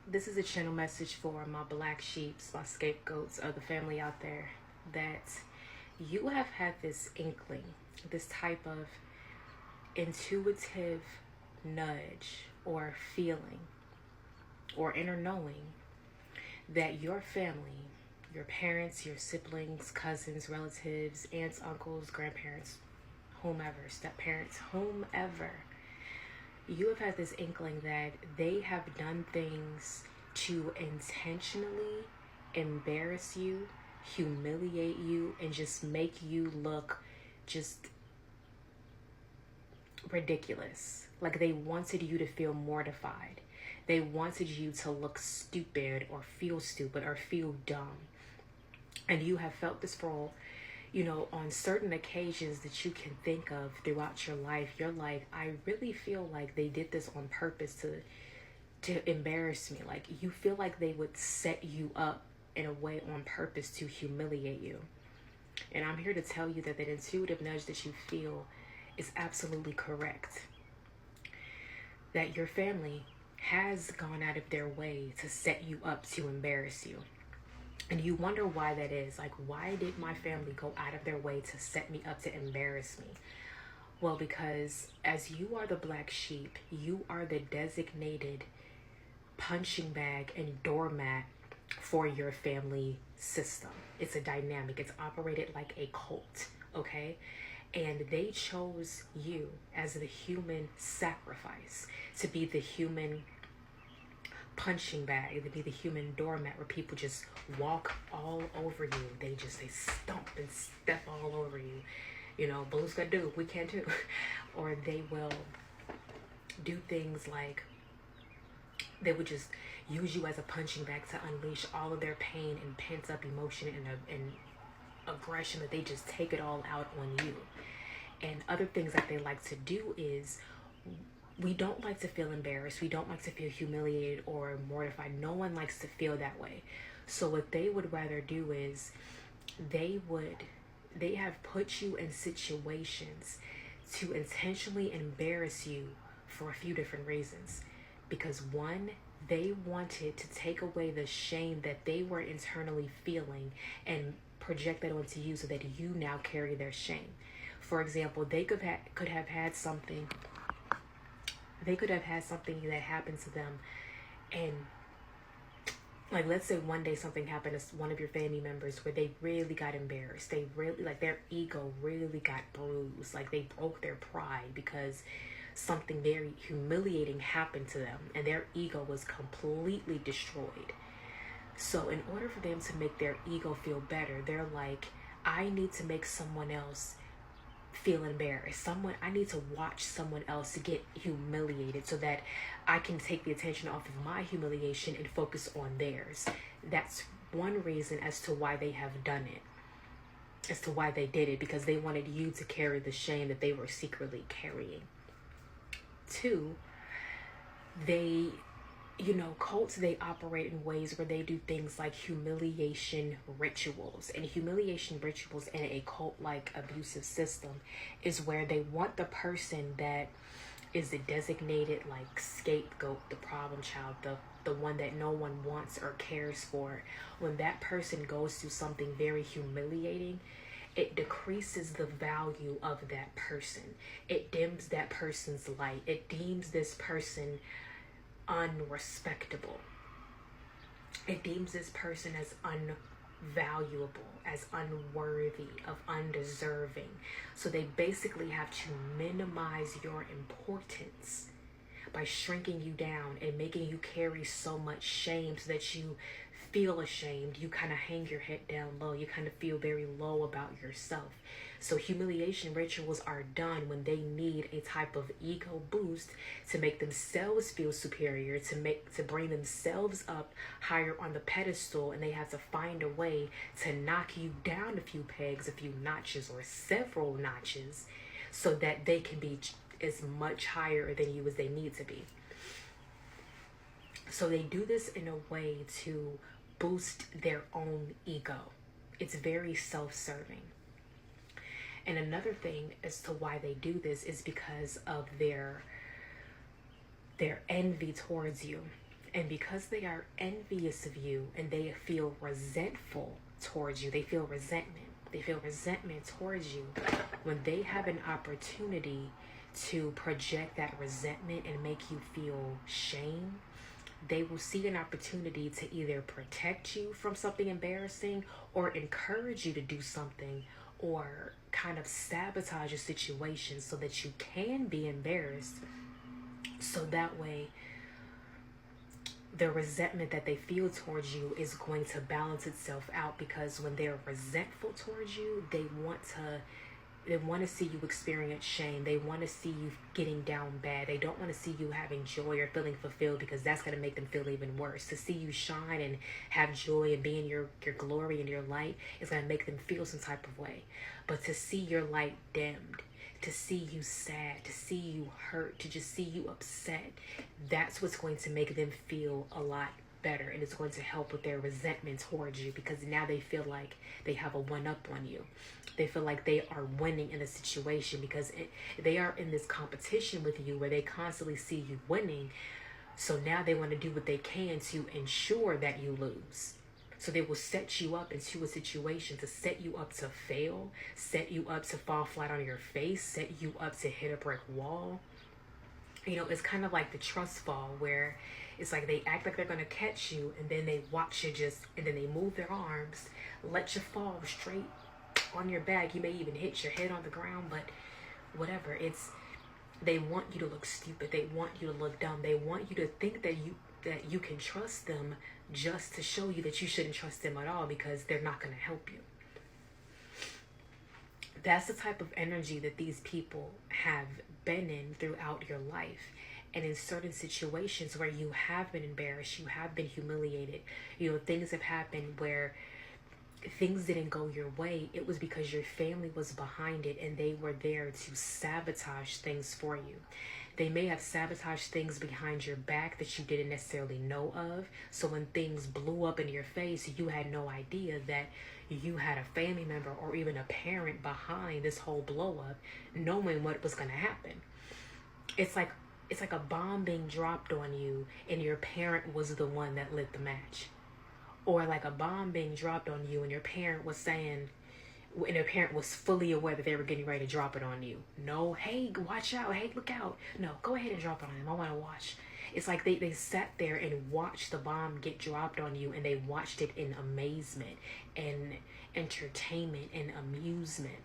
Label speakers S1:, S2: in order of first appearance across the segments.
S1: This is a channel message for my black sheeps, my scapegoats of the family out there, that you have had this inkling, this type of intuitive nudge or feeling or inner knowing that your family, your parents, your siblings, cousins, relatives, aunts, uncles, grandparents, whomever, step parents, whomever, you have had this inkling that they have done things to intentionally embarrass you, humiliate you, and just make you look just ridiculous. Like they wanted you to feel mortified. They wanted you to look stupid or feel dumb. And you have felt this for, on certain occasions that you can think of throughout your life. You're like, I really feel like they did this on purpose to embarrass me. Like you feel like they would set you up in a way on purpose to humiliate you. And I'm here to tell you that intuitive nudge that you feel is absolutely correct. That your family has gone out of their way to set you up to embarrass you. And you wonder why that is. Like, why did my family go out of their way to set me up to embarrass me? Well, because as you are the black sheep, you are the designated punching bag and doormat for your family system. It's a dynamic. It's operated like a cult, okay? And they chose you as the human sacrifice, to be the human punching bag, to be the human doormat where people just walk all over you. They stomp and step all over you. Blues got do, we can too. Or they will do things like they would just use you as a punching bag to unleash all of their pain and pent up emotion and aggression, that they just take it all out on you. And other things that they like to do is, we don't like to feel embarrassed. We don't like to feel humiliated or mortified. No one likes to feel that way. So what they would rather do is they have put you in situations to intentionally embarrass you for a few different reasons. Because one, they wanted to take away the shame that they were internally feeling and project that onto you so that you now carry their shame. For example, they could have had something that happened to them, and like, let's say one day something happened to one of your family members where they really got embarrassed. They really, like, their ego really got bruised. Like they broke their pride because something very humiliating happened to them and their ego was completely destroyed. So in order for them to make their ego feel better, they're like, I need to make someone else feel embarrassed. I need to watch someone else get humiliated so that I can take the attention off of my humiliation and focus on theirs. That's one reason as to why they have done it, as to why they did it, because they wanted you to carry the shame that they were secretly carrying. Two, cults, they operate in ways where they do things like humiliation rituals. And humiliation rituals in a cult-like abusive system is where they want the person that is the designated like scapegoat, the problem child, the one that no one wants or cares for. When that person goes through something very humiliating, it decreases the value of that person. It dims that person's light. It deems this person unrespectable. It deems this person as unvaluable, as unworthy, of undeserving. So they basically have to minimize your importance by shrinking you down and making you carry so much shame so that you feel ashamed. You kind of hang your head down low. You kind of feel very low about yourself. So humiliation rituals are done when they need a type of ego boost to make themselves feel superior, to bring themselves up higher on the pedestal, and they have to find a way to knock you down a few pegs, a few notches, or several notches, so that they can be as much higher than you as they need to be. So they do this in a way to boost their own ego. It's very self-serving. And another thing as to why they do this is because of their envy towards you. And because they are envious of you and they feel resentful towards you, they feel resentment. They feel resentment towards you. When they have an opportunity to project that resentment and make you feel shame, they will see an opportunity to either protect you from something embarrassing or encourage you to do something or kind of sabotage a situation so that you can be embarrassed. So that way, the resentment that they feel towards you is going to balance itself out, because when they're resentful towards you, they want to see you experience shame. They want to see you getting down bad. They don't want to see you having joy or feeling fulfilled, because that's going to make them feel even worse. To see you shine and have joy and be in your glory and your light is going to make them feel some type of way. But to see your light dimmed, to see you sad, to see you hurt, to just see you upset, that's what's going to make them feel a lot better, and it's going to help with their resentment towards you, because now they feel like they have a one-up on you. They feel like they are winning in the situation, because they are in this competition with you where they constantly see you winning. So now they want to do what they can to ensure that you lose. So they will set you up into a situation to set you up to fail, set you up to fall flat on your face, set you up to hit a brick wall. You know, it's kind of like the trust fall, where it's like they act like they're going to catch you, and then they watch you and then they move their arms, let you fall straight on your back. You may even hit your head on the ground, but whatever. They want you to look stupid. They want you to look dumb. They want you to think that you can trust them, just to show you that you shouldn't trust them at all, because they're not going to help you. That's the type of energy that these people have been in throughout your life. And in certain situations where you have been embarrassed, you have been humiliated, you know, things have happened where things didn't go your way, it was because your family was behind it and they were there to sabotage things for you. They may have sabotaged things behind your back that you didn't necessarily know of. So when things blew up in your face, you had no idea that you had a family member or even a parent behind this whole blow up, knowing what was going to happen. It's like a bomb being dropped on you and your parent was the one that lit the match. Or like a bomb being dropped on you and your parent was saying, and their parent was fully aware that they were getting ready to drop it on you. No, hey, watch out. Hey, look out. No, go ahead and drop it on them. I want to watch. It's like they sat there and watched the bomb get dropped on you, and they watched it in amazement and entertainment and amusement.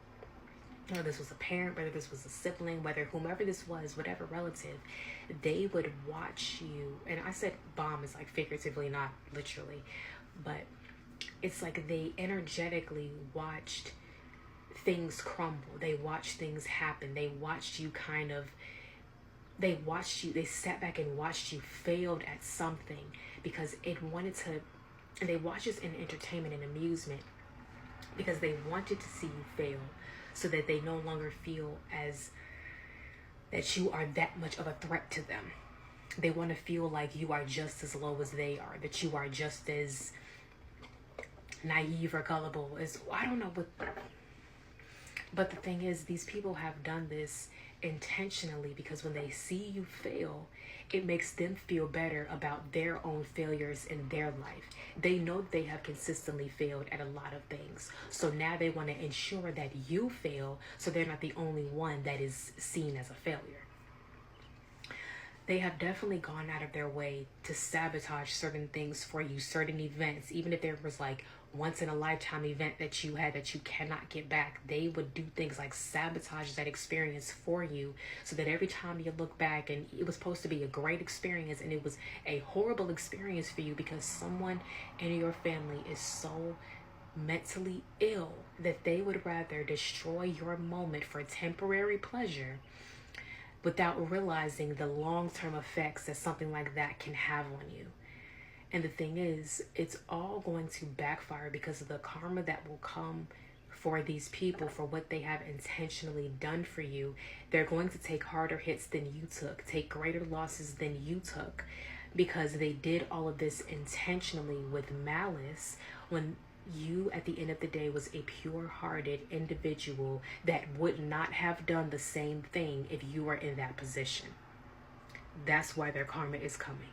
S1: Whether this was a parent, whether this was a sibling, whether whomever this was, whatever relative, they would watch you. And I said bomb is like figuratively, not literally, but it's like they energetically watched things crumble. They watched things happen. They watched you they sat back and watched you failed at something, because they watched this in entertainment and amusement, because they wanted to see you fail, so that they no longer feel as that you are that much of a threat to them. They want to feel like you are just as low as they are, that you are just as naive or gullible as, I don't know, but the thing is, these people have done this intentionally, because when they see you fail, it makes them feel better about their own failures in their life. They know they have consistently failed at a lot of things. So now they want to ensure that you fail, so they're not the only one that is seen as a failure. They have definitely gone out of their way to sabotage certain things for you, certain events. Even if there was like once in a lifetime event that you had that you cannot get back, they would do things like sabotage that experience for you, so that every time you look back, and it was supposed to be a great experience and it was a horrible experience for you because someone in your family is so mentally ill that they would rather destroy your moment for temporary pleasure, without realizing the long-term effects that something like that can have on you. And the thing is, it's all going to backfire, because of the karma that will come for these people for what they have intentionally done for you. They're going to take harder hits than you took, take greater losses than you took, because they did all of this intentionally with malice, when you, at the end of the day, was a pure-hearted individual that would not have done the same thing if you were in that position. That's why their karma is coming.